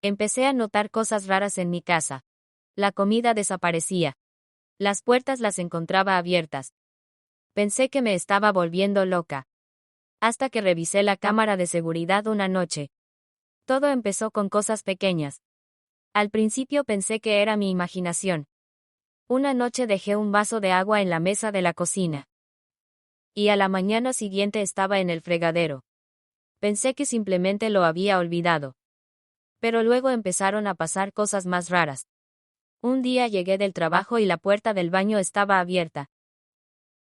Empecé a notar cosas raras en mi casa. La comida desaparecía. Las puertas las encontraba abiertas. Pensé que me estaba volviendo loca. Hasta que revisé la cámara de seguridad una noche. Todo empezó con cosas pequeñas. Al principio pensé que era mi imaginación. Una noche dejé un vaso de agua en la mesa de la cocina. Y a la mañana siguiente estaba en el fregadero. Pensé que simplemente lo había olvidado. Pero luego empezaron a pasar cosas más raras. Un día llegué del trabajo y la puerta del baño estaba abierta.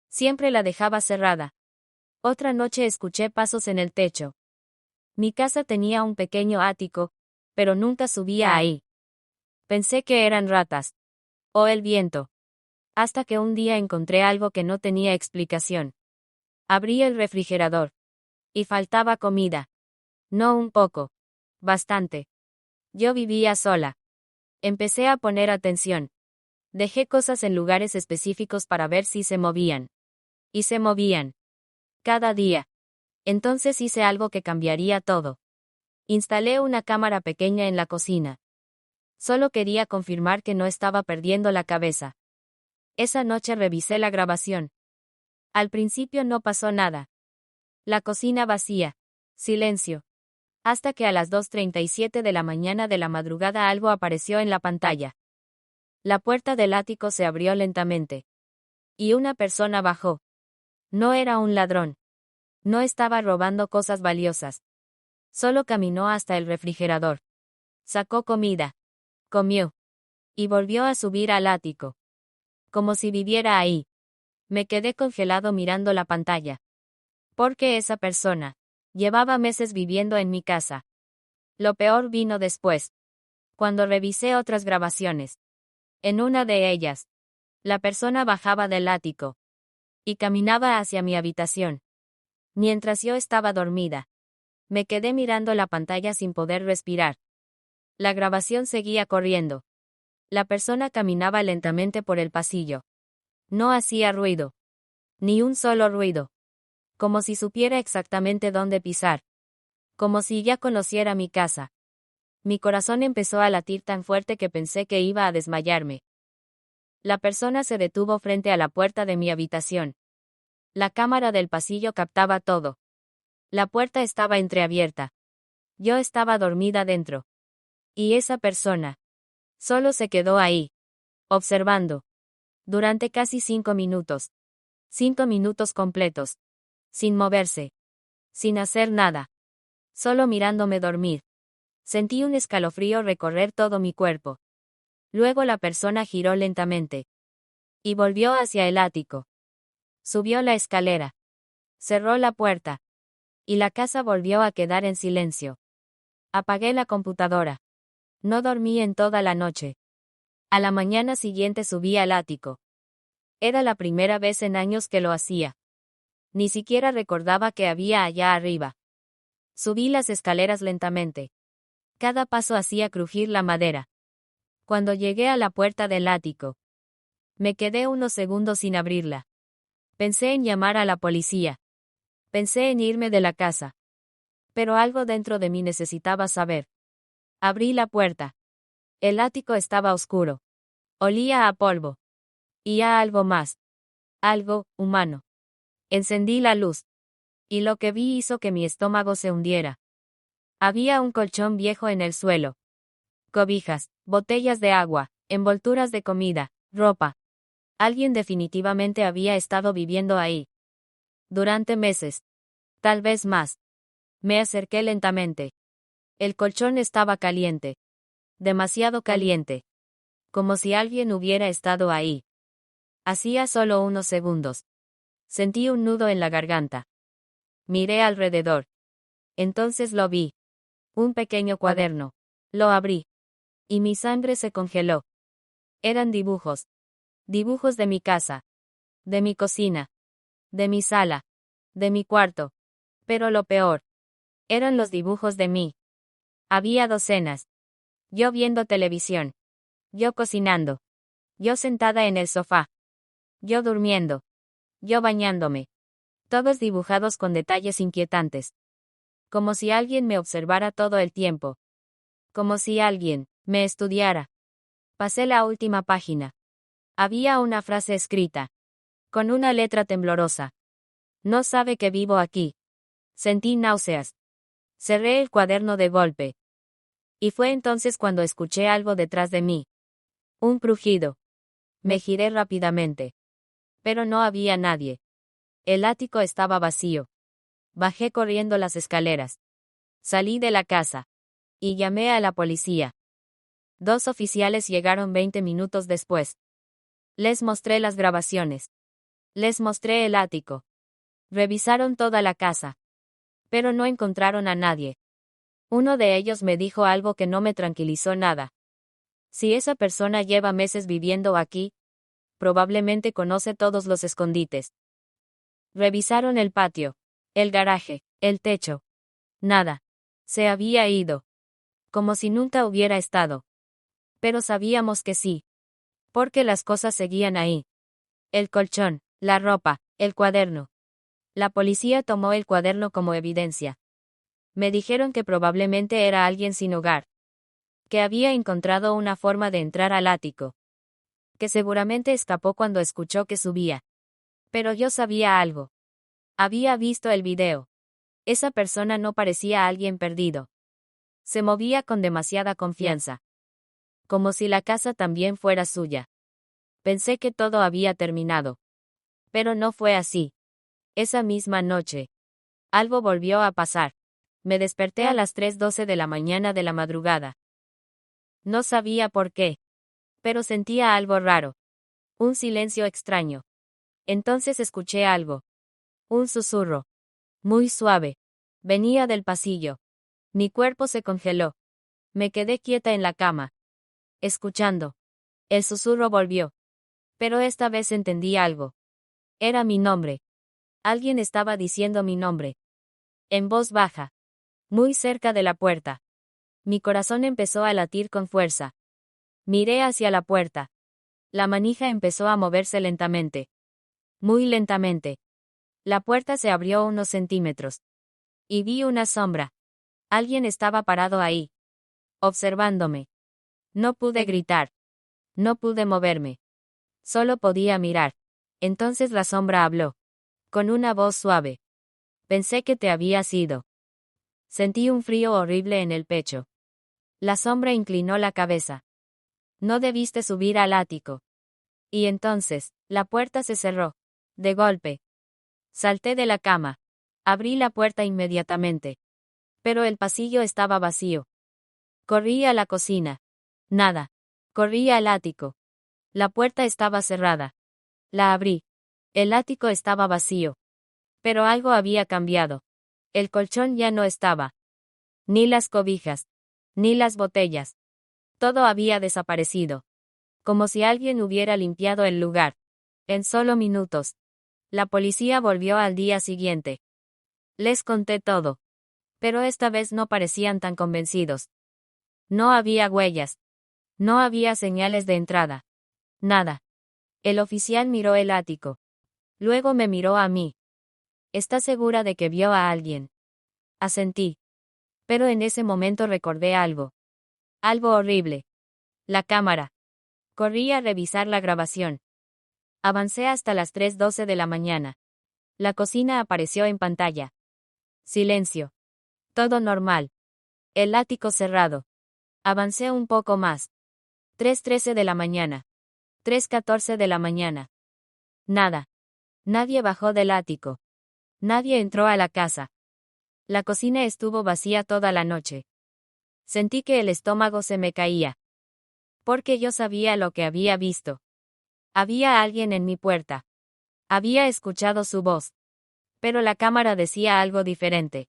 Siempre la dejaba cerrada. Otra noche escuché pasos en el techo. Mi casa tenía un pequeño ático, pero nunca subía ahí. Pensé que eran ratas. O el viento. Hasta que un día encontré algo que no tenía explicación. Abrí el refrigerador. Y faltaba comida. No un poco. Bastante. Yo vivía sola. Empecé a poner atención. Dejé cosas en lugares específicos para ver si se movían. Y se movían. Cada día. Entonces hice algo que cambiaría todo. Instalé una cámara pequeña en la cocina. Solo quería confirmar que no estaba perdiendo la cabeza. Esa noche revisé la grabación. Al principio no pasó nada. La cocina vacía. Silencio. Hasta que a las 2:37 de la mañana de la madrugada algo apareció en la pantalla. La puerta del ático se abrió lentamente. Y una persona bajó. No era un ladrón. No estaba robando cosas valiosas. Solo caminó hasta el refrigerador. Sacó comida. Comió. Y volvió a subir al ático. Como si viviera ahí. Me quedé congelado mirando la pantalla. Porque esa persona llevaba meses viviendo en mi casa. Lo peor vino después. Cuando revisé otras grabaciones. En una de ellas, la persona bajaba del ático. Y caminaba hacia mi habitación. Mientras yo estaba dormida. Me quedé mirando la pantalla sin poder respirar. La grabación seguía corriendo. La persona caminaba lentamente por el pasillo. No hacía ruido. Ni un solo ruido. Como si supiera exactamente dónde pisar. Como si ya conociera mi casa. Mi corazón empezó a latir tan fuerte que pensé que iba a desmayarme. La persona se detuvo frente a la puerta de mi habitación. La cámara del pasillo captaba todo. La puerta estaba entreabierta. Yo estaba dormida dentro. Y esa persona solo se quedó ahí, observando. Durante casi 5 minutos. 5 minutos completos. Sin moverse. Sin hacer nada. Solo mirándome dormir. Sentí un escalofrío recorrer todo mi cuerpo. Luego la persona giró lentamente. Y volvió hacia el ático. Subió la escalera. Cerró la puerta. Y la casa volvió a quedar en silencio. Apagué la computadora. No dormí en toda la noche. A la mañana siguiente subí al ático. Era la primera vez en años que lo hacía. Ni siquiera recordaba que había allá arriba. Subí las escaleras lentamente. Cada paso hacía crujir la madera. Cuando llegué a la puerta del ático, me quedé unos segundos sin abrirla. Pensé en llamar a la policía. Pensé en irme de la casa. Pero algo dentro de mí necesitaba saber. Abrí la puerta. El ático estaba oscuro. Olía a polvo. Y a algo más. Algo humano. Encendí la luz. Y lo que vi hizo que mi estómago se hundiera. Había un colchón viejo en el suelo. Cobijas, botellas de agua, envolturas de comida, ropa. Alguien definitivamente había estado viviendo ahí. Durante meses. Tal vez más. Me acerqué lentamente. El colchón estaba caliente. Demasiado caliente. Como si alguien hubiera estado ahí. Hacía solo unos segundos. Sentí un nudo en la garganta. Miré alrededor. Entonces lo vi. Un pequeño cuaderno. Lo abrí. Y mi sangre se congeló. Eran dibujos. Dibujos de mi casa. De mi cocina. De mi sala. De mi cuarto. Pero lo peor. Eran los dibujos de mí. Había docenas. Yo viendo televisión. Yo cocinando. Yo sentada en el sofá. Yo durmiendo. Yo bañándome. Todos dibujados con detalles inquietantes. Como si alguien me observara todo el tiempo. Como si alguien me estudiara. Pasé la última página. Había una frase escrita. Con una letra temblorosa. No sabe que vivo aquí. Sentí náuseas. Cerré el cuaderno de golpe. Y fue entonces cuando escuché algo detrás de mí. Un crujido. Me giré rápidamente. Pero no había nadie. El ático estaba vacío. Bajé corriendo las escaleras. Salí de la casa. Y llamé a la policía. 2 oficiales llegaron 20 minutos después. Les mostré las grabaciones. Les mostré el ático. Revisaron toda la casa. Pero no encontraron a nadie. Uno de ellos me dijo algo que no me tranquilizó nada. Si esa persona lleva meses viviendo aquí, probablemente conoce todos los escondites. Revisaron el patio, el garaje, el techo. Nada. Se había ido. Como si nunca hubiera estado. Pero sabíamos que sí. Porque las cosas seguían ahí. El colchón, la ropa, el cuaderno. La policía tomó el cuaderno como evidencia. Me dijeron que probablemente era alguien sin hogar. Que había encontrado una forma de entrar al ático. Que seguramente escapó cuando escuchó que subía. Pero yo sabía algo. Había visto el video. Esa persona no parecía alguien perdido. Se movía con demasiada confianza. Como si la casa también fuera suya. Pensé que todo había terminado. Pero no fue así. Esa misma noche. Algo volvió a pasar. Me desperté a las 3:12 de la mañana de la madrugada. No sabía por qué. Pero sentía algo raro. Un silencio extraño. Entonces escuché algo. Un susurro. Muy suave. Venía del pasillo. Mi cuerpo se congeló. Me quedé quieta en la cama. Escuchando. El susurro volvió. Pero esta vez entendí algo. Era mi nombre. Alguien estaba diciendo mi nombre. En voz baja. Muy cerca de la puerta. Mi corazón empezó a latir con fuerza. Miré hacia la puerta. La manija empezó a moverse lentamente. Muy lentamente. La puerta se abrió unos centímetros. Y vi una sombra. Alguien estaba parado ahí. Observándome. No pude gritar. No pude moverme. Solo podía mirar. Entonces la sombra habló. Con una voz suave. Pensé que te habías ido. Sentí un frío horrible en el pecho. La sombra inclinó la cabeza. No debiste subir al ático. Y entonces, la puerta se cerró. De golpe. Salté de la cama. Abrí la puerta inmediatamente. Pero el pasillo estaba vacío. Corrí a la cocina. Nada. Corrí al ático. La puerta estaba cerrada. La abrí. El ático estaba vacío. Pero algo había cambiado. El colchón ya no estaba. Ni las cobijas. Ni las botellas. Todo había desaparecido. Como si alguien hubiera limpiado el lugar. En solo minutos. La policía volvió al día siguiente. Les conté todo. Pero esta vez no parecían tan convencidos. No había huellas. No había señales de entrada. Nada. El oficial miró el ático. Luego me miró a mí. ¿Está segura de que vio a alguien? Asentí. Pero en ese momento recordé algo. Algo horrible. La cámara. Corrí a revisar la grabación. Avancé hasta las 3:12 de la mañana. La cocina apareció en pantalla. Silencio. Todo normal. El ático cerrado. Avancé un poco más. 3:13 de la mañana. 3:14 de la mañana. Nada. Nadie bajó del ático. Nadie entró a la casa. La cocina estuvo vacía toda la noche. Sentí que el estómago se me caía. Porque yo sabía lo que había visto. Había alguien en mi puerta. Había escuchado su voz. Pero la cámara decía algo diferente.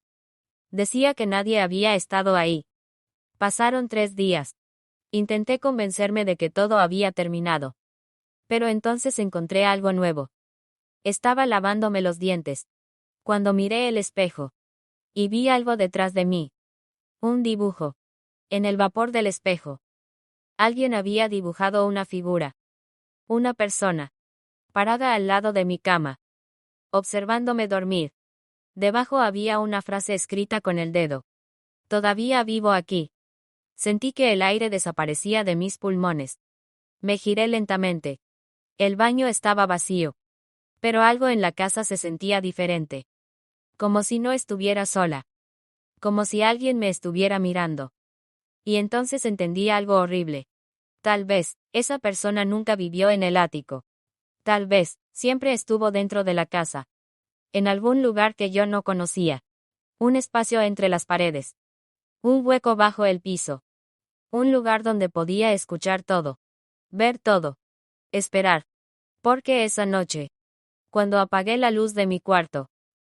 Decía que nadie había estado ahí. Pasaron 3 días. Intenté convencerme de que todo había terminado. Pero entonces encontré algo nuevo. Estaba lavándome los dientes. Cuando miré el espejo. Y vi algo detrás de mí. Un dibujo. En el vapor del espejo. Alguien había dibujado una figura. Una persona. Parada al lado de mi cama. Observándome dormir. Debajo había una frase escrita con el dedo. Todavía vivo aquí. Sentí que el aire desaparecía de mis pulmones. Me giré lentamente. El baño estaba vacío. Pero algo en la casa se sentía diferente. Como si no estuviera sola. Como si alguien me estuviera mirando. Y entonces entendí algo horrible. Tal vez, esa persona nunca vivió en el ático. Tal vez, siempre estuvo dentro de la casa. En algún lugar que yo no conocía. Un espacio entre las paredes. Un hueco bajo el piso. Un lugar donde podía escuchar todo. Ver todo. Esperar. Porque esa noche, cuando apagué la luz de mi cuarto,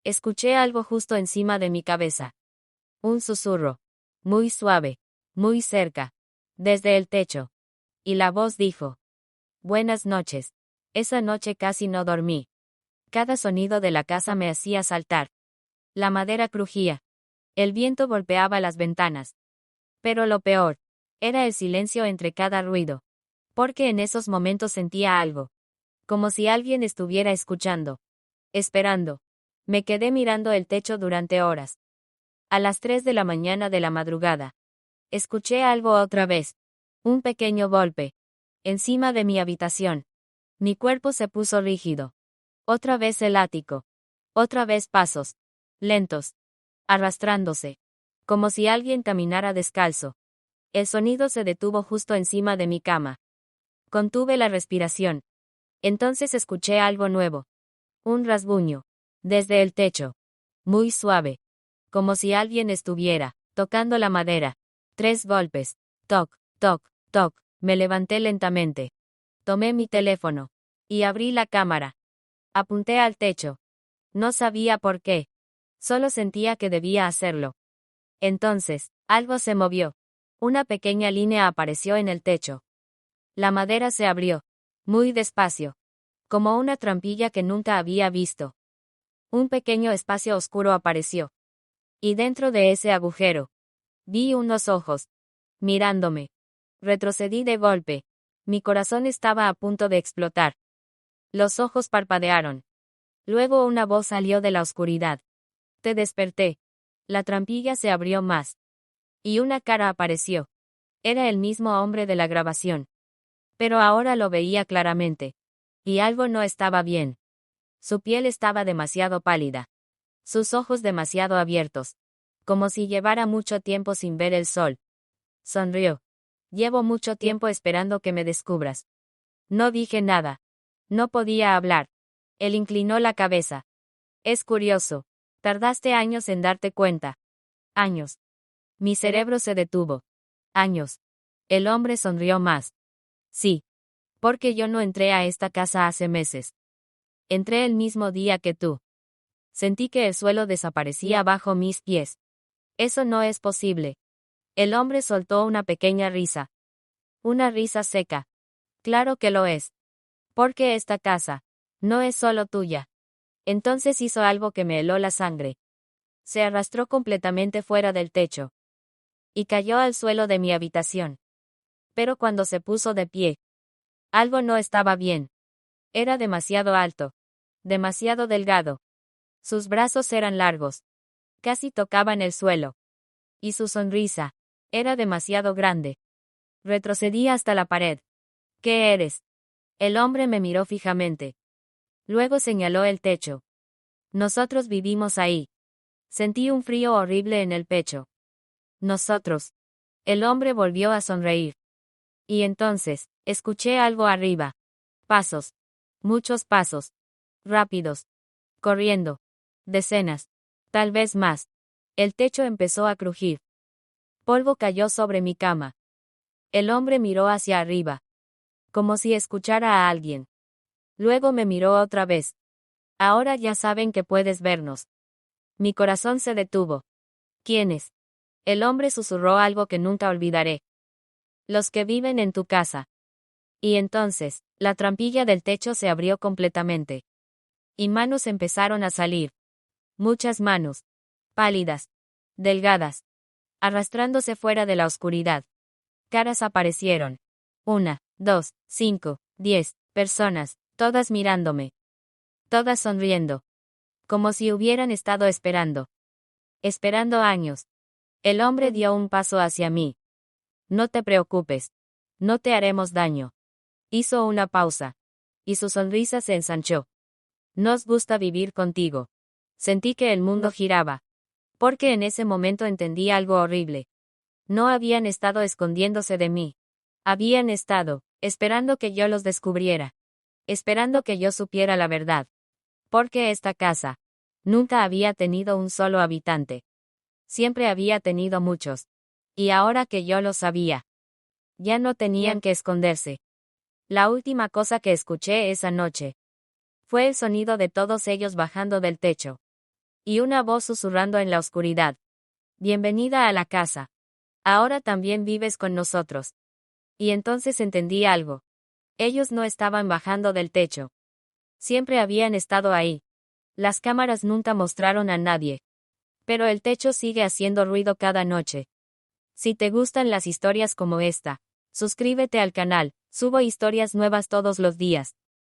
escuché algo justo encima de mi cabeza. Un susurro. Muy suave. Muy cerca. Desde el techo. Y la voz dijo: Buenas noches. Esa noche casi no dormí. Cada sonido de la casa me hacía saltar. La madera crujía. El viento golpeaba las ventanas. Pero lo peor, era el silencio entre cada ruido. Porque en esos momentos sentía algo. Como si alguien estuviera escuchando. Esperando. Me quedé mirando el techo durante horas. A las 3 de la mañana de la madrugada. Escuché algo otra vez. Un pequeño golpe. Encima de mi habitación. Mi cuerpo se puso rígido. Otra vez el ático. Otra vez pasos. Lentos. Arrastrándose. Como si alguien caminara descalzo. El sonido se detuvo justo encima de mi cama. Contuve la respiración. Entonces escuché algo nuevo. Un rasguño. Desde el techo. Muy suave. Como si alguien estuviera tocando la madera. 3 golpes. Toc, toc, toc. Me levanté lentamente. Tomé mi teléfono. Y abrí la cámara. Apunté al techo. No sabía por qué. Solo sentía que debía hacerlo. Entonces, algo se movió. Una pequeña línea apareció en el techo. La madera se abrió. Muy despacio. Como una trampilla que nunca había visto. Un pequeño espacio oscuro apareció. Y dentro de ese agujero, vi unos ojos. Mirándome. Retrocedí de golpe. Mi corazón estaba a punto de explotar. Los ojos parpadearon. Luego una voz salió de la oscuridad. Te desperté. La trampilla se abrió más. Y una cara apareció. Era el mismo hombre de la grabación. Pero ahora lo veía claramente. Y algo no estaba bien. Su piel estaba demasiado pálida. Sus ojos demasiado abiertos. Como si llevara mucho tiempo sin ver el sol. Sonrió. Llevo mucho tiempo esperando que me descubras. No dije nada. No podía hablar. Él inclinó la cabeza. Es curioso. Tardaste años en darte cuenta. Años. Mi cerebro se detuvo. Años. El hombre sonrió más. Sí. Porque yo no entré a esta casa hace meses. Entré el mismo día que tú. Sentí que el suelo desaparecía bajo mis pies. Eso no es posible. El hombre soltó una pequeña risa. Una risa seca. Claro que lo es. Porque esta casa no es solo tuya. Entonces hizo algo que me heló la sangre. Se arrastró completamente fuera del techo. Y cayó al suelo de mi habitación. Pero cuando se puso de pie, algo no estaba bien. Era demasiado alto. Demasiado delgado. Sus brazos eran largos. Casi tocaban el suelo. Y su sonrisa era demasiado grande. Retrocedí hasta la pared. ¿Qué eres? El hombre me miró fijamente. Luego señaló el techo. Nosotros vivimos ahí. Sentí un frío horrible en el pecho. Nosotros. El hombre volvió a sonreír. Y entonces, escuché algo arriba. Pasos. Muchos pasos. Rápidos. Corriendo. Decenas. Tal vez más. El techo empezó a crujir. Polvo cayó sobre mi cama. El hombre miró hacia arriba. Como si escuchara a alguien. Luego me miró otra vez. Ahora ya saben que puedes vernos. Mi corazón se detuvo. ¿Quiénes? El hombre susurró algo que nunca olvidaré. Los que viven en tu casa. Y entonces, la trampilla del techo se abrió completamente. Y manos empezaron a salir. Muchas manos. Pálidas. Delgadas. Arrastrándose fuera de la oscuridad. Caras aparecieron. 1, 2, 5, 10 personas, todas mirándome. Todas sonriendo. Como si hubieran estado esperando. Esperando años. El hombre dio un paso hacia mí. No te preocupes. No te haremos daño. Hizo una pausa. Y su sonrisa se ensanchó. Nos gusta vivir contigo. Sentí que el mundo giraba. Porque en ese momento entendí algo horrible. No habían estado escondiéndose de mí. Habían estado, esperando que yo los descubriera. Esperando que yo supiera la verdad. Porque esta casa nunca había tenido un solo habitante. Siempre había tenido muchos. Y ahora que yo lo sabía, ya no tenían que esconderse. La última cosa que escuché esa noche fue el sonido de todos ellos bajando del techo. Y una voz susurrando en la oscuridad. Bienvenida a la casa. Ahora también vives con nosotros. Y entonces entendí algo. Ellos no estaban bajando del techo. Siempre habían estado ahí. Las cámaras nunca mostraron a nadie. Pero el techo sigue haciendo ruido cada noche. Si te gustan las historias como esta, suscríbete al canal, subo historias nuevas todos los días.